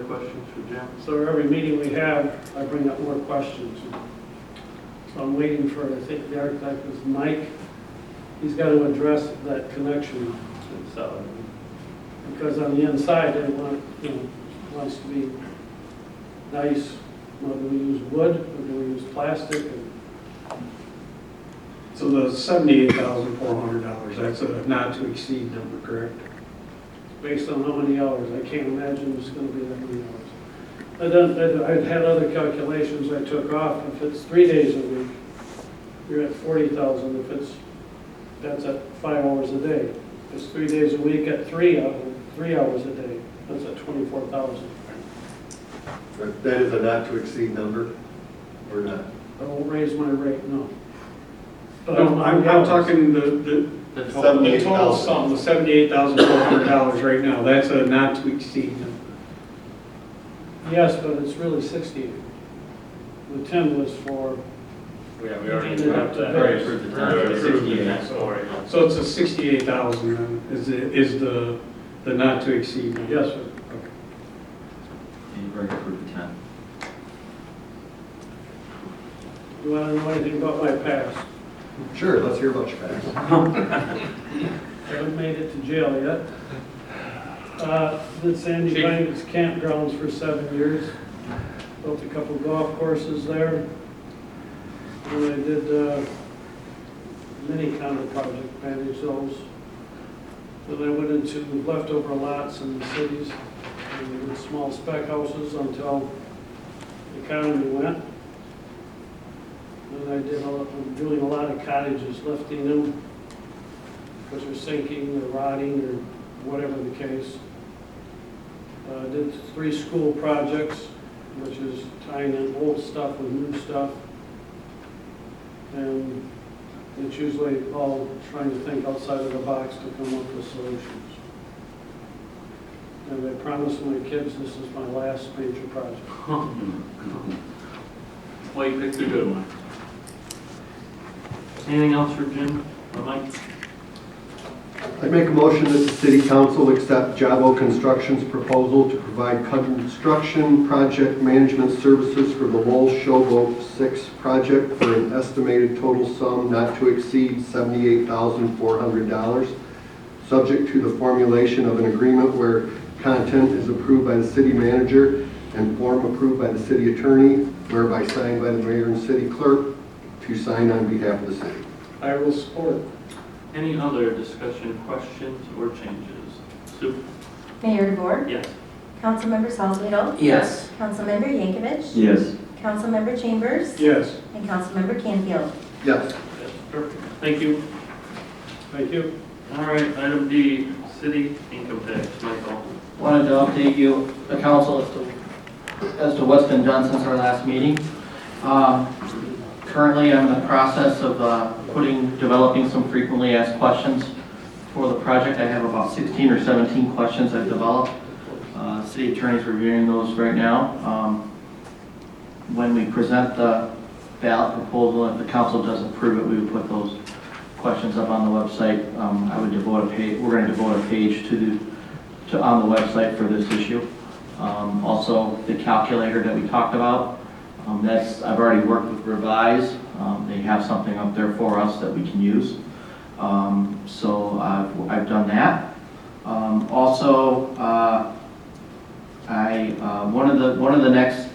questions for Jim? So every meeting we have, I bring up more questions. So I'm waiting for, I think the architect is Mike. He's got to address that connection. So, because on the inside, they want, wants to be nice. Well, do we use wood or do we use plastic? So the $78,400, that's a not to exceed number, correct? Based on how many hours? I can't imagine it's going to be that many hours. I'd had other calculations I took off. If it's 3 days a week, you're at 40,000. If it's, that's at 5 hours a day. If it's 3 days a week at 3 hours a day, that's at 24,000. But that is a not to exceed number, or not? I won't raise my rate, no. But No, I'm talking the The total sum, the $78,400 right now, that's a not to exceed number. Yes, but it's really 60. The 10 was for, Yeah, we You already ended up approved to that. pay. Already approved the Already 10, approved the 68. 10, so already. So it's a 68,000 then, is the not to exceed number? yes, sir. Okay. You've already approved the 10. You want to know anything about my past? Sure, let's hear about your past. Haven't made it to jail yet. Did Sandy Banks campgrounds for 7 years. Built a couple golf courses there. And I did many kind of project, managed those. Then I went into leftover lots in the cities and did small spec houses until the economy went. And I'm doing a lot of cottages, lifting them because they're sinking or rotting or whatever the case. Did 3 school projects, which is tying in old stuff with new stuff. And it's usually all trying to think outside of the box to come up with solutions. And I promised my kids this is my last major project. Well, you picked a good one. Anything else for Jim or Mike? I make a motion that the city council accept Javo Construction's proposal to provide construction project management services for the Lowell Showboat 6 project for an estimated total sum not to exceed $78,400, subject to the formulation of an agreement where content is approved by the city manager and form approved by the city attorney, whereby signed by the mayor and city clerk to sign on behalf of the city. I will support. Any other discussion, questions, or changes? Sue? Mayor DeVore, Yes. Councilmember Salzweedl, Yes. Councilmember Yankovic, Yes. Councilmember Chambers, Yes. and Councilmember Canfield. Yes. Yes, perfect. Thank you. Thank you. All right, item D, city income tax. Michael? Wanted to update you, the council, as to what's been done since our last meeting. Currently, I'm in the process of developing some frequently asked questions for the project. I have about 16 or 17 questions I've developed. City attorney's reviewing those right now. When we present the ballot proposal, if the council does approve it, we would put those questions up on the website. I would devote a page. We're going to devote a page on the website for this issue. Also, the calculator that we talked about. I've already worked with Revise. They have something up there for us that we can use. So I've done that. Also, one of the next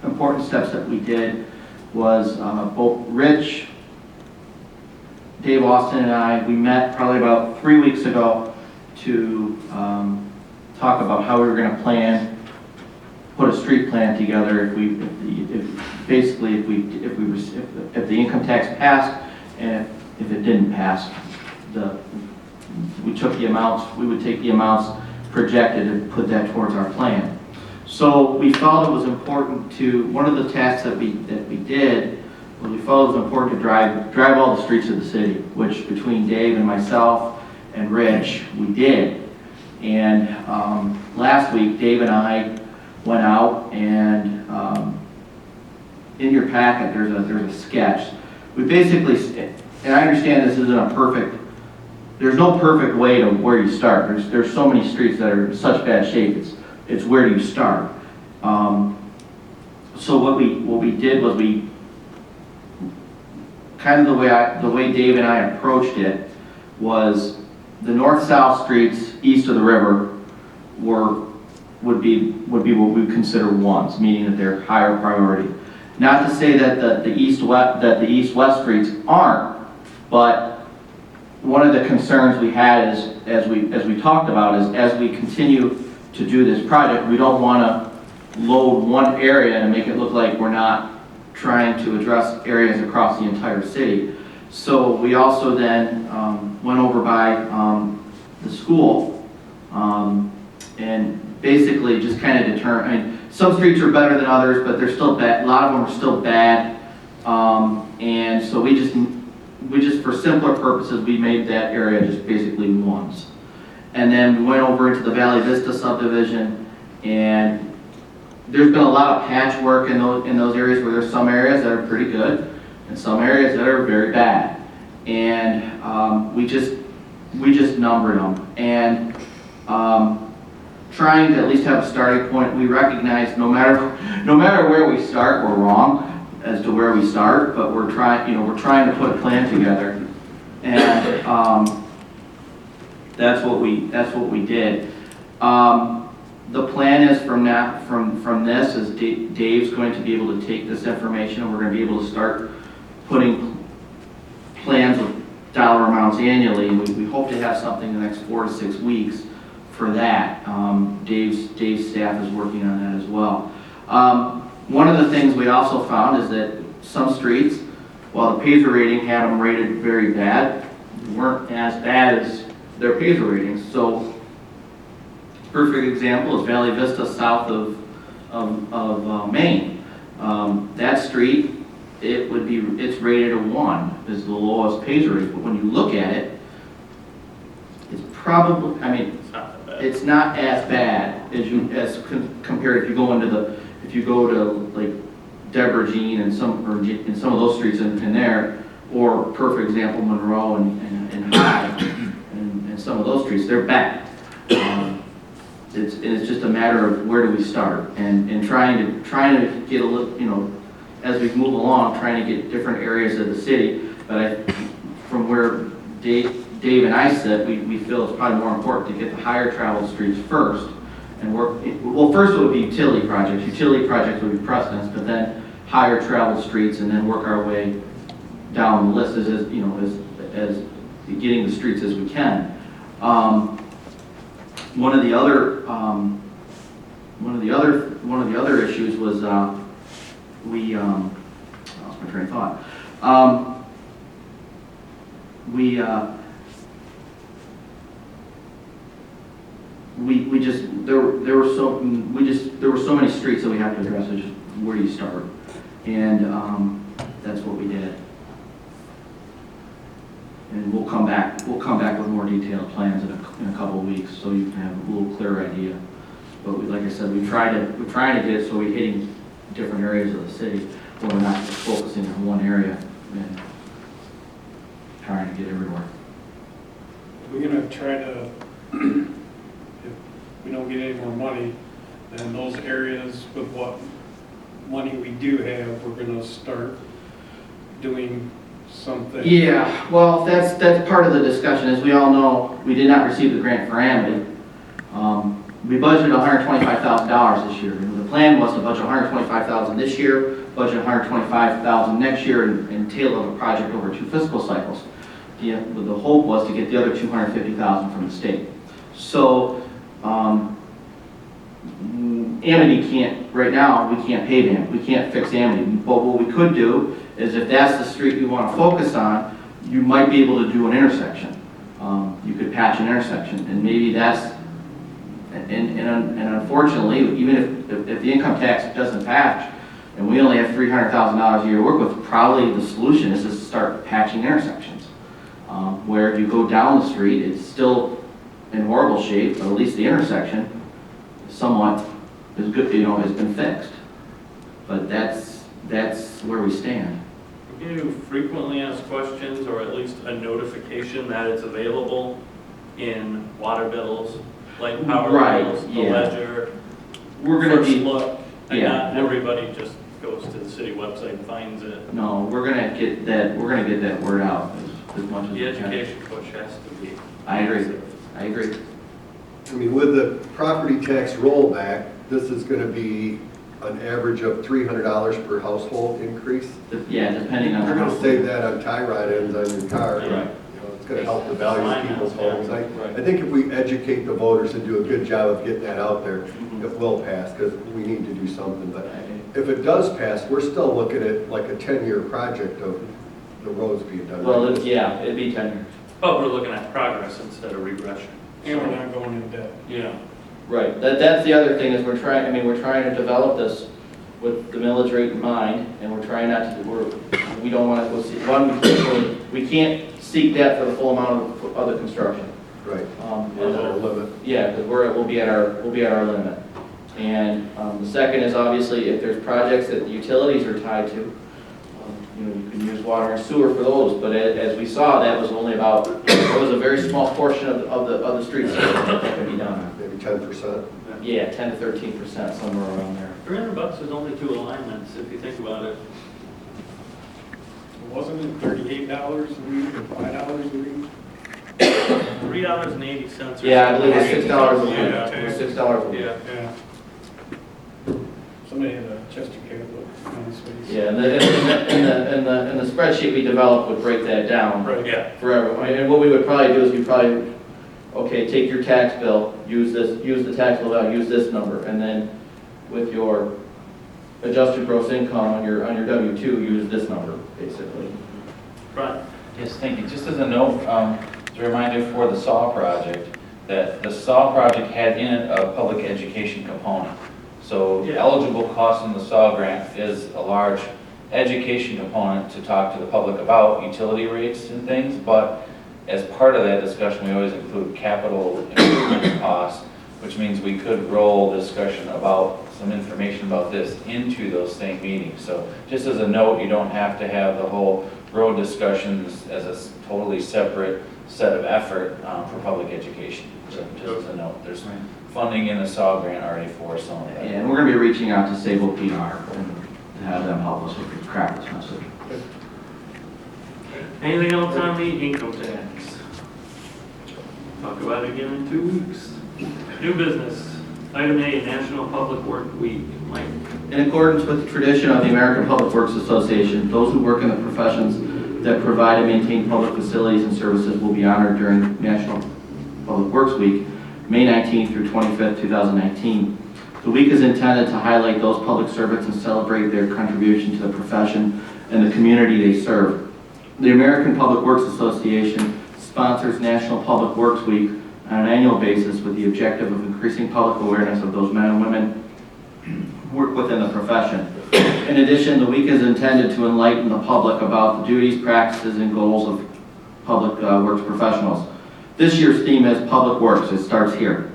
important steps that we did was both Rich, Dave Austin, and I. We met probably about 3 weeks ago to talk about how we were going to put a street plan together if the income tax passed, and if it didn't pass, we would take the amounts projected and put that towards our plan. So we felt it was important one of the tasks that we did was we felt it was important to drive all the streets of the city, which between Dave and myself and Rich, we did. And last week, Dave and I went out, and in your packet there's a sketch. We basically, and I understand this isn't there's no perfect way to where you start. There's so many streets that are in such bad shape, it's where do you start. So what we did was we, kind of the way Dave and I approached it was the north-south streets east of the river would be what we consider ones, meaning that they're higher priority. Not to say that the east-west streets aren't, but one of the concerns we had is, as we talked about, is as we continue to do this project, we don't want to load one area and make it look like we're not trying to address areas across the entire city. So we also then went over by the school and basically just kind of determined, I mean, some streets are better than others, but they're still bad. A lot of them are still bad. And so we just, for simpler purposes, we made that area just basically ones. And then we went over into the Valley Vista subdivision, and there's been a lot of patchwork in those areas where there's some areas that are pretty good and some areas that are very bad. And we just numbered them. And trying to at least have a starting point, we recognize no matter where we start, we're wrong as to where we start, but we're trying to put a plan together. And that's what we did. The plan is from this is Dave's going to be able to take this information, and we're going to be able to start putting plans with dollar amounts annually. We hope to have something in the next 4 to 6 weeks for that. Dave's staff is working on that as well. One of the things we also found is that some streets, while the Pacer rating had them rated very bad, weren't as bad as their Pacer ratings. So, perfect example is Valley Vista south of Maine. That street, it's rated a 1, is the lowest Pacer rating. But when you look at it, it's probably, I mean, it's not as bad as compared if you go to like Deborah Jean and some of those streets in there, or perfect example Monroe and High and some of those streets, they're bad. It's just a matter of where do we start and trying to get a little, as we move along, trying to get different areas of the city. But from where Dave and I said, we feel it's probably more important to get the higher traveled streets first and work. Well, first it would be utility projects. Utility projects would be precedence, but then higher traveled streets, and then work our way down the list as getting the streets as we can. One of the other issues was we I lost my train of thought. There were so many streets that we have to address. So just where do you start? And that's what we did. And we'll come back with more detailed plans in a couple of weeks, so you can have a little clearer idea. But like I said, we're trying to get it so we're hitting different areas of the city, where we're not just focusing on one area and trying to get everywhere. We're gonna try to, if we don't get any more money, then those areas with what money we do have, we're gonna start doing something. Yeah, well, that's part of the discussion. As we all know, we did not receive the grant for Amity. We budgeted $125,000 this year. The plan was to budget $125,000 this year, budget $125,000 next year, and tailor the project over 2 fiscal cycles. The hope was to get the other $250,000 from the state. So Amity can't, right now, we can't pave Amity. We can't fix Amity. But what we could do is, if that's the street you want to focus on, you might be able to do an intersection. You could patch an intersection, and maybe that's, and unfortunately, even if the income tax doesn't patch, and we only have $300,000 a year to work with, probably the solution is to start patching intersections. Where if you go down the street, it's still in horrible shape, but at least the intersection somewhat is good, has been fixed. But that's where we stand. Can you frequently ask questions, or at least a notification that it's available in water bills, light power Right, bills, the yeah. ledger? We're going to First be, look. And Yeah. not everybody just goes to the city website and finds it. No, we're gonna get that word out as much as The we can. education push has to be. I agree. I agree. I mean, with the property tax rollback, this is gonna be an average of $300 per household increase. Yeah, depending on. You're how- gonna save that on tie rod ends on your car. Right. You know, it's gonna help the value of people's homes. Right. I think if we educate the voters and do a good job of getting that out there, Mhm. it will pass, because we need to do something. But I- if it does pass, we're still looking at like a 10-year project of the roads being done. Well, yeah, it'd be 10 years. But we're looking at progress instead of regression. And we're not going in debt. Yeah. Right, that's the other thing is we're trying to develop this with the millage rate in mind, and we're trying not to, we don't want to go see, we can't seek that for the full amount of other construction. Right, And, our limit. yeah, because we'll be at our limit. And the second is obviously if there's projects that the utilities are tied to, you can use water and sewer for those, but as we saw, that was only about, it was a very small portion of the streets that could be done. Maybe 10%. Yeah, 10 to 13%, somewhere around there. $300 is only 2 alignments, if you think about it. Wasn't it $38 a week or $5 a week? $3.80. Yeah, I believe it's $6 a week. Yeah. It was $6 a week. Yeah. Yeah. Somebody had a Chester Cat look on his face. Yeah, and the spreadsheet we developed would break that down Right. Yeah. for everyone. And what we would probably do is okay, take your tax bill, use the tax bill value, use this number, and then with your adjusted gross income on your W-2, use this number, basically. Right. Yes, thank you. Just as a note, as a reminder for the SAW project, that the SAW project had in it a public education component. So Yeah. eligible costs in the SAW grant is a large education component to talk to the public about utility rates and things, but as part of that discussion, we always include capital improvement costs, which means we could roll discussion about some information about this into those same meetings. So just as a note, you don't have to have the whole road discussions as a totally separate set of effort for public education. So just as a note, there's funding in the SAW grant already for some of that. Yeah, and we're going to be reaching out to Sable PR and to have them help us with the craft this message. Anything else on the income tax? Talk about it again in 2 weeks. New business. Item A, National Public Work Week. Mike? In accordance with the tradition of the American Public Works Association, those who work in the professions that provide and maintain public facilities and services will be honored during National Public Works Week, May 19th through 25th, 2019. The week is intended to highlight those public servants and celebrate their contribution to the profession and the community they serve. The American Public Works Association sponsors National Public Works Week on an annual basis with the objective of increasing public awareness of those men and women who work within the profession. In addition, the week is intended to enlighten the public about the duties, practices, and goals of public works professionals. This year's theme is Public Works. It starts here.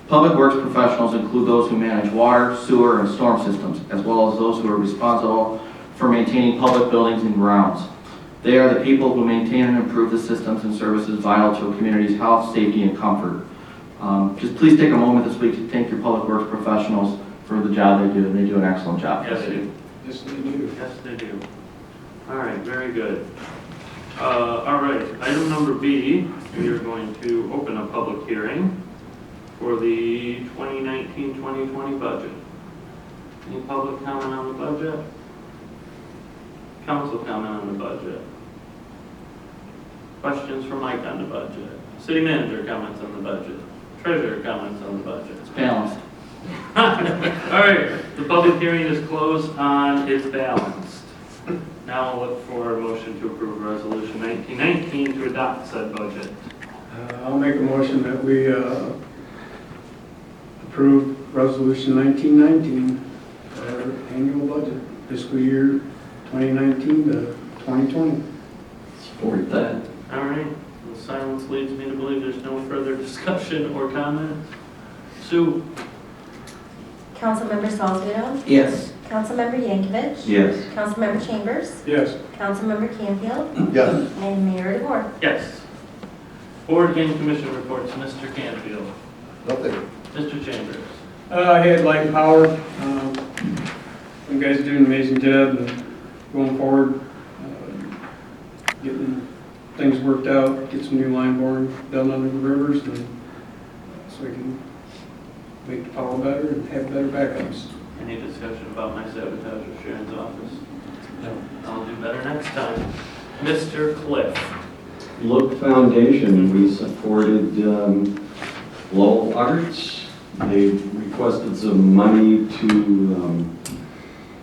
Public works professionals include those who manage water, sewer, and storm systems, as well as those who are responsible for maintaining public buildings and grounds. They are the people who maintain and improve the systems and services vital to a community's health, safety, and comfort. Just please take a moment this week to thank your public works professionals for the job they do, and they do an excellent job. Yes, they do. Yes, they do. Yes, they do. All right, very good. All right, item number B, we are going to open a public hearing for the 2019-2020 budget. Any public comment on the budget? Council comment on the budget? Questions for Mike on the budget? City manager comments on the budget? Treasurer comments on the budget? It's balanced. All right, the public hearing is closed on its balanced. Now I'll look for a motion to approve resolution 1919 to adopt said budget. I'll make a motion that we approve resolution 1919, our annual budget, fiscal year 2019 to 2020. Support that. All right, the silence leads me to believe there's no further discussion or comment. Sue? Councilmember Salzweedl? Yes. Councilmember Yankovic? Yes. Councilmember Chambers? Yes. Councilmember Canfield? Yes. And Mayor DeVore. Yes. Board and commission reports, Mr. Canfield. Nothing. Mr. Chambers. I had light and power. you guys are doing an amazing job and going forward, getting things worked out, get some new line boring done under the rivers, and so we can make the power better and have better backups. Any discussion about my sabotage of Sharon's office? No. I'll do better next time. Mr. Cliff. Look Foundation, we supported Lowell Arts. They requested some money to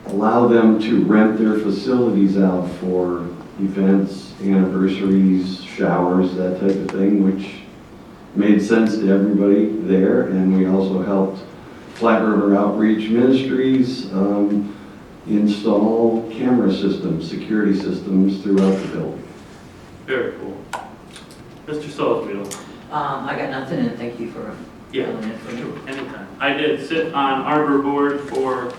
allow them to rent their facilities out for events, anniversaries, showers, that type of thing, which made sense to everybody there. And we also helped Flat River Outreach Ministries install camera systems, security systems throughout the building. Very cool. Mr. Salzweedl. I got nothing, and thank you for Yeah, filling in for me. anytime. I did sit on Arbor Board for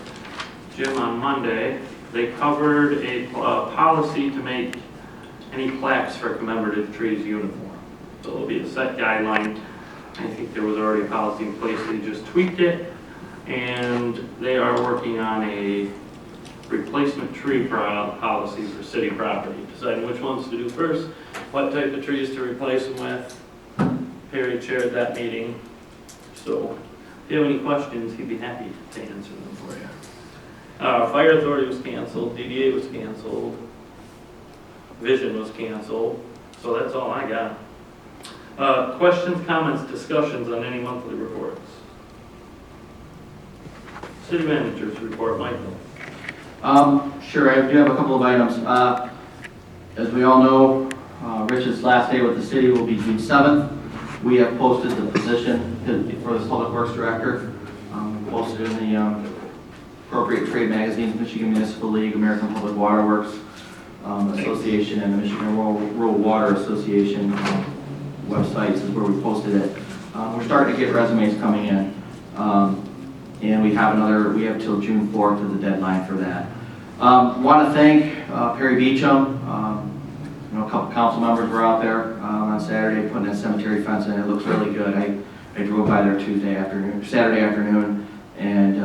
Jim on Monday. They covered a policy to make any plaques for commemorative trees uniform. So it'll be a set guideline. I think there was already a policy in place, they just tweaked it. And they are working on a replacement tree policy for city property, deciding which ones to do first, what type of trees to replace them with. Perry chaired that meeting, so if you have any questions, he'd be happy to answer them for you. Fire authority was canceled, DDA was canceled, vision was canceled, so that's all I got. Questions, comments, discussions on any monthly reports? City managers report, Michael. Sure, I do have a couple of items. As we all know, Rich's last day with the city will be June 7th. We have posted the position for the Public Works Director. We posted in the appropriate trade magazines, Michigan Municipal League, American Public Water Works Association, and the Michigan Rural Water Association websites is where we posted it. We're starting to get resumes coming in. And we have till June 4th as the deadline for that. Want to thank Perry Beecham. A couple council members were out there on Saturday putting that cemetery fence in. It looks really good. I drove by there Saturday afternoon, and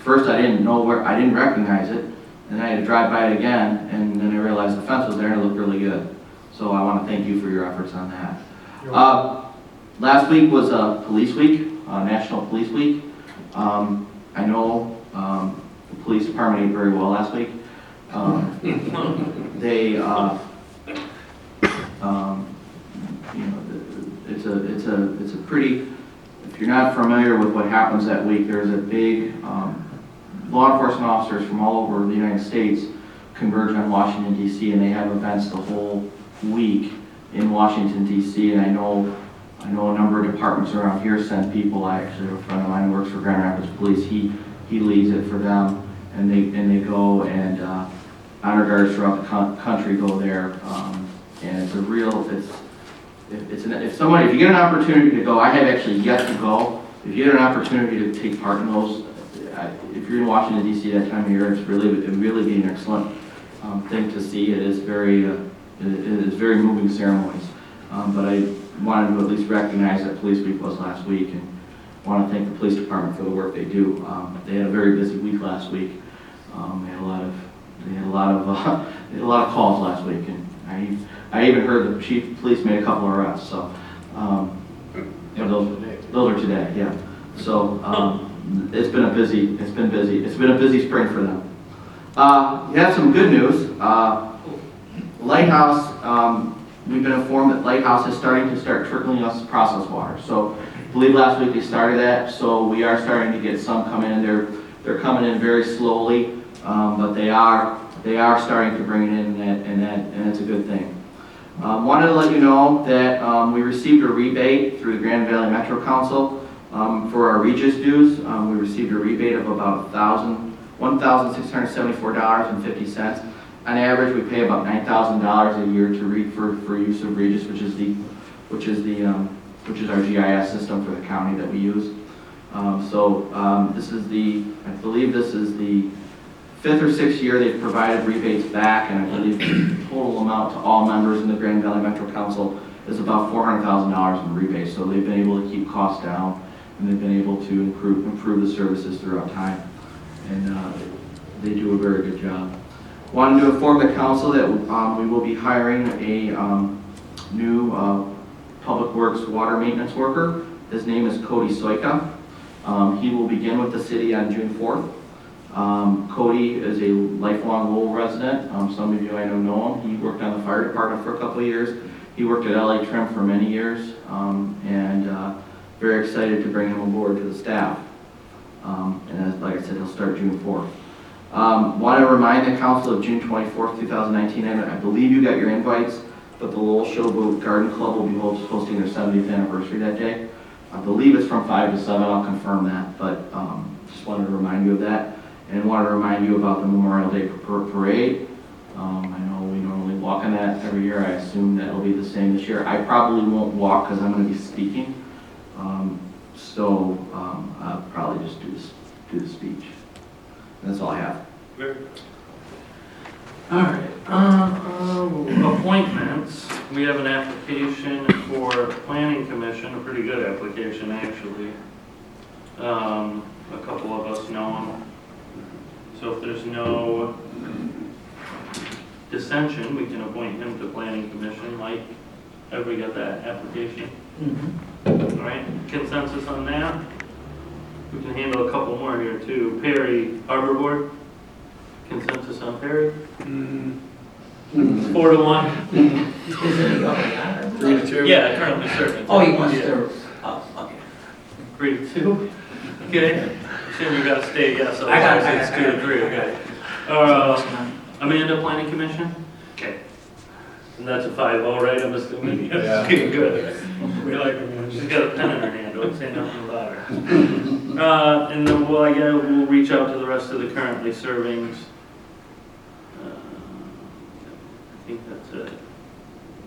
first I didn't recognize it, and I had to drive by it again, and then I realized the fence was there and it looked really good. So I want to thank you for your efforts on that. Last week was Police Week, National Police Week. I know the police department ate very well last week. It's a pretty. If you're not familiar with what happens that week, there's a big law enforcement officers from all over the United States converge on Washington D.C. and they have events the whole week in Washington D.C. And I know a number of departments around here send people. I actually have a friend of mine who works for Grand Rapids Police. He leads it for them, and they go and honor guards throughout the country go there, and it's a real. If you get an opportunity to go, I have actually yet to go. If you get an opportunity to take part in those, if you're in Washington D.C. that time of year, it'd really be an excellent thing to see. It is very moving ceremonies, but I wanted to at least recognize that Police Week was last week, and want to thank the police department for the work they do. They had a very busy week last week. They had a lot of calls last week, and I even heard the chief of police made a couple of arrests. So those are today, yeah. So it's been busy. It's been a busy spring for them. You have some good news. Lighthouse. We've been informed that Lighthouse is starting to trickling us processed water. So I believe last week they started that. So we are starting to get some coming in. They're coming in very slowly, but they are starting to bring it in, and it's a good thing. Wanted to let you know that we received a rebate through the Grand Valley Metro Council for our Regis dues. We received a rebate of about $1,674.50. On average, we pay about $9,000 a year for use of Regis, which is our GIS system for the county that we use. I believe this is the 5th or 6th year they've provided rebates back, and I believe the total amount to all members in the Grand Valley Metro Council is about $400,000 in rebates. So they've been able to keep costs down, and they've been able to improve the services throughout time. And they do a very good job. Wanted to inform the council that we will be hiring a new Public Works water maintenance worker. His name is Cody Soika. He will begin with the city on June 4th. Cody is a lifelong Lowell resident. Some of you I know him. He worked on the fire department for a couple of years. He worked at LA Trim for many years, and very excited to bring him aboard to the staff. And as, like I said, he'll start June 4th. Want to remind the council of June 24th, 2019. I believe you got your invites, but the Lowell Showboat Garden Club will be hosting their 70th anniversary that day. I believe it's from 5 to 7. I'll confirm that, but just wanted to remind you of that. And wanted to remind you about the Memorial Day Parade. I know we normally walk on that every year. I assume that'll be the same this year. I probably won't walk because I'm going to be speaking. I'll probably just do the speech. And that's all I have. All right, appointments. We have an application for Planning Commission, a pretty good application, actually. A couple of us know him. So if there's no dissension, we can appoint him to Planning Commission. Mike, have we got that application? All right, consensus on that? We can handle a couple more here too. Perry, Harbor Board? Consensus on Perry? 4-1. Isn't he going on? 3-2. Yeah, currently serving. Oh, he wants Yeah. to, oh, okay. 3-2? Okay. Assume you gotta stay yes, I got it, otherwise I got it's it. 2-3, okay. Amanda, Planning Commission? Okay. And that's a 5-0, right, I'm assuming? Yeah. Okay, good. We like him. She's got a pen in her hand, don't say nothing about her. And then we'll reach out to the rest of the currently serving. I think that's it.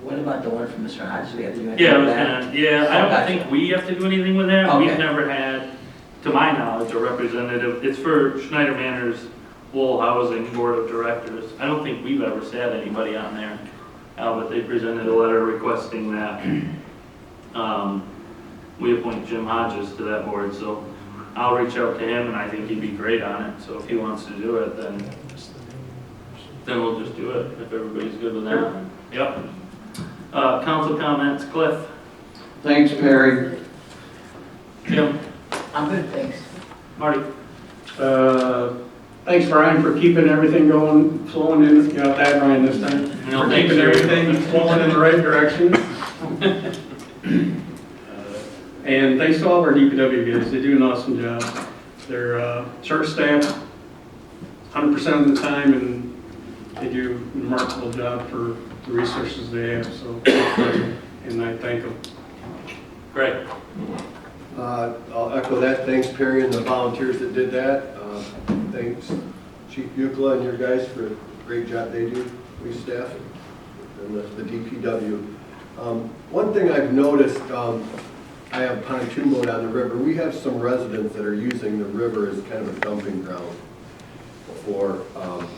What about the one from Mr. Hodges? We have to do anything Yeah, with that? I don't Gotcha. think we have to do anything with that. We've Okay. never had, to my knowledge, a representative. It's for Schneider Manor's Lowell Housing Board of Directors. I don't think we've ever sat anybody on there, but they presented a letter requesting that we appoint Jim Hodges to that board. So I'll reach out to him, and I think he'd be great on it. So if he wants to do it, then we'll just do it, if everybody's good with that. Yep. Council comments, Cliff, Thanks, Perry. Jim, I'm good, thanks. Marty. Thanks, Brian, for keeping everything flowing in, you got that, Brian, this time. No, For thanks, keeping sir. everything flowing in the right direction. And thanks to all of our DPW guys, they do an awesome job. They're short-staffed 100% of the time, and they do a remarkable job for the resources they have, so, and I thank them. Great. I'll echo that. Thanks, Perry, and the volunteers that did that. Thanks, Chief Buchla and your guys for the great job they do, police staff, and the DPW. One thing I've noticed, I have a pontoon boat on the river. We have some residents that are using the river as kind of a dumping ground for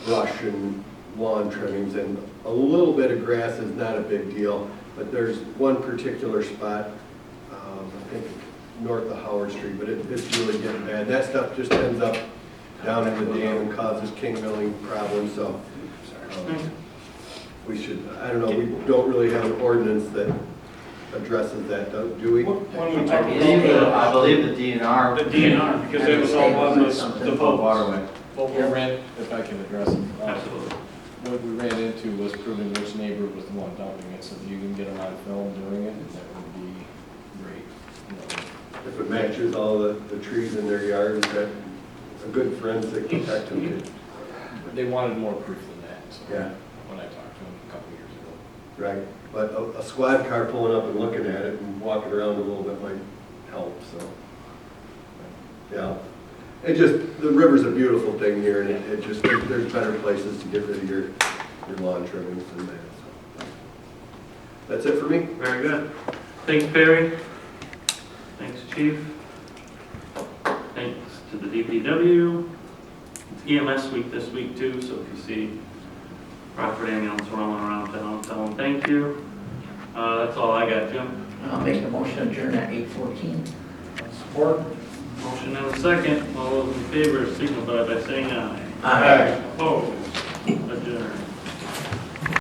brush and lawn trimmings, and a little bit of grass is not a big deal, but there's one particular spot, I think north of Howard Street, but it's really getting bad. That stuff just ends up down in the dam and causes king milling problems, so we should, I don't know, we don't really have an ordinance that addresses that, do we? When we I talk believe the DNR. the DNR, because it was all on the boat. Waterway. What we ran, if I can address it, Absolutely. what we ran into was proving which neighbor was the one dumping it, so if you can get them on film doing it, that would be great. You know, If it matches all the trees in their yard, is that a good forensic detective? They wanted more proof than that, so Yeah. when I talked to them a couple years ago. Right, but a squad car pulling up and looking at it and walking around a little bit might help, so. Yeah, it just, the river's a beautiful thing here, and it just, there's better places to get rid of your lawn trimmings than that, so. That's it for me. Very good. Thanks, Perry. Thanks, Chief. Thanks to the DPW. It's EMS week this week too, so if you see Rockford ambulance rolling around town, tell them thank you. That's all I got, Jim. I'll make a motion to adjourn at 8:14. Support. Motion and a second. All those in favor signify by saying aye. Aye. Opposed?